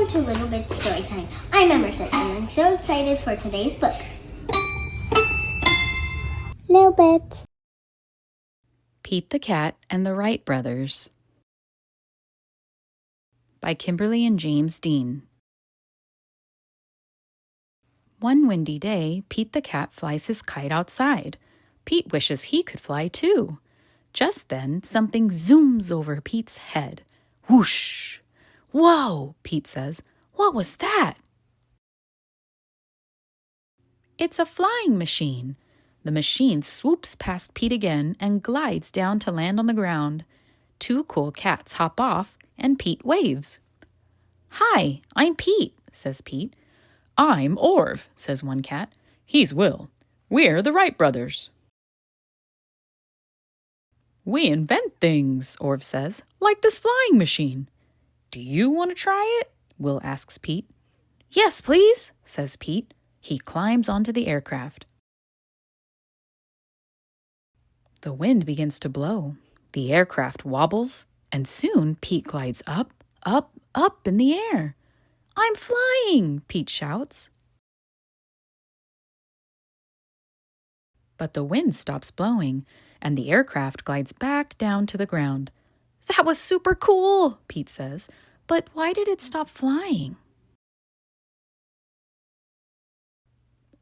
Welcome to Little Bit Storytime. I'm Emerson and I'm so excited for today's book. Little Bit. Pete the Cat and the Wright Brothers by Kimberly and James Dean. One windy day, Pete the Cat flies his kite outside. Pete wishes he could fly too. Just then, something zooms over Pete's head. Whoosh! Whoa, Pete says. What was that? It's a flying machine. The machine swoops past Pete again and glides down to land on the ground. Two cool cats hop off and Pete waves. Hi, I'm Pete, says Pete. I'm Orv, says one cat. He's Will. We're the Wright brothers. We invent things, Orv says, like this flying machine. Do you want to try it? Will asks Pete. Yes, please, says Pete. He climbs onto the aircraft. The wind begins to blow. The aircraft wobbles, and soon Pete glides up, up, up in the air. I'm flying, Pete shouts. But the wind stops blowing, and the aircraft glides back down to the ground. That was super cool, Pete says. But why did it stop flying?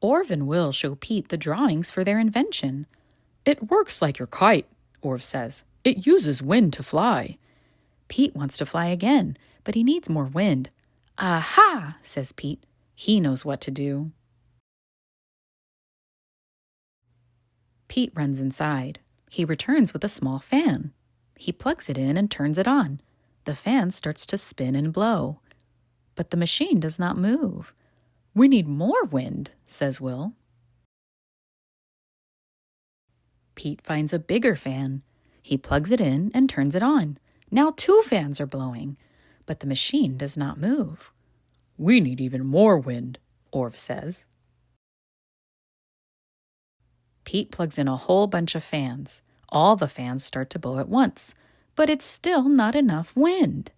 Orv and Will show Pete the drawings for their invention. It works like your kite, Orv says. It uses wind to fly. Pete wants to fly again, but he needs more wind. Aha, says Pete. He knows what to do. Pete runs inside. He returns with a small fan. He plugs it in and turns it on. The fan starts to spin and blow. But the machine does not move. We need more wind, says Will. Pete finds a bigger fan. He plugs it in and turns it on. Now 2 fans are blowing, but the machine does not move. We need even more wind, Orv says. Pete plugs in a whole bunch of fans. All the fans start to blow at once, but it's still not enough wind.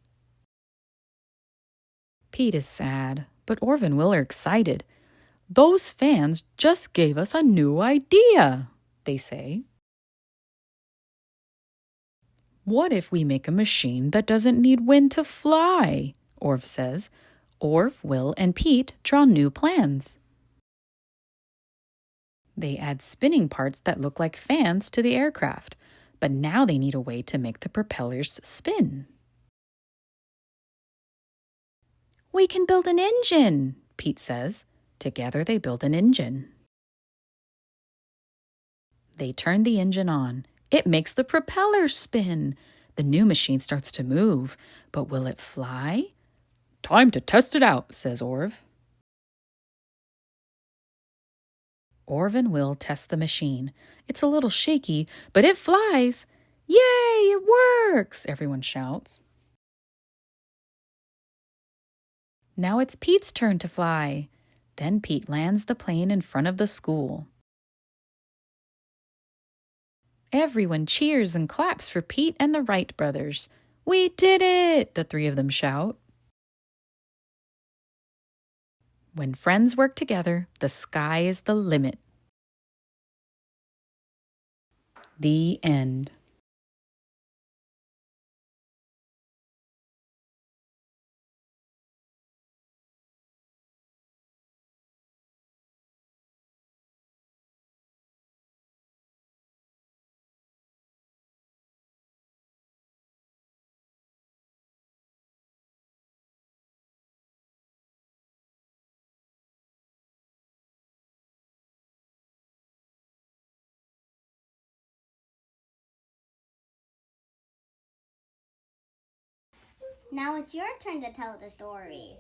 Pete is sad, but Orv and Will are excited. Those fans just gave us a new idea, they say. What if we make a machine that doesn't need wind to fly? Orv says. Orv, Will, and Pete draw new plans. They add spinning parts that look like fans to the aircraft, but now they need a way to make the propellers spin. We can build an engine, Pete says. Together they build an engine. They turn the engine on. It makes the propellers spin. The new machine starts to move, but will it fly? Time to test it out, says Orv. Orv and Will test the machine. It's a little shaky, but it flies. Yay, it works, everyone shouts. Now it's Pete's turn to fly. Then Pete lands the plane in front of the school. Everyone cheers and claps for Pete and the Wright brothers. We did it, the 3 of them shout. When friends work together, the sky is the limit. The end. Now it's your turn to tell the story.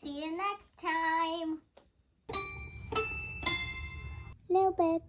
See you next time. Little bit.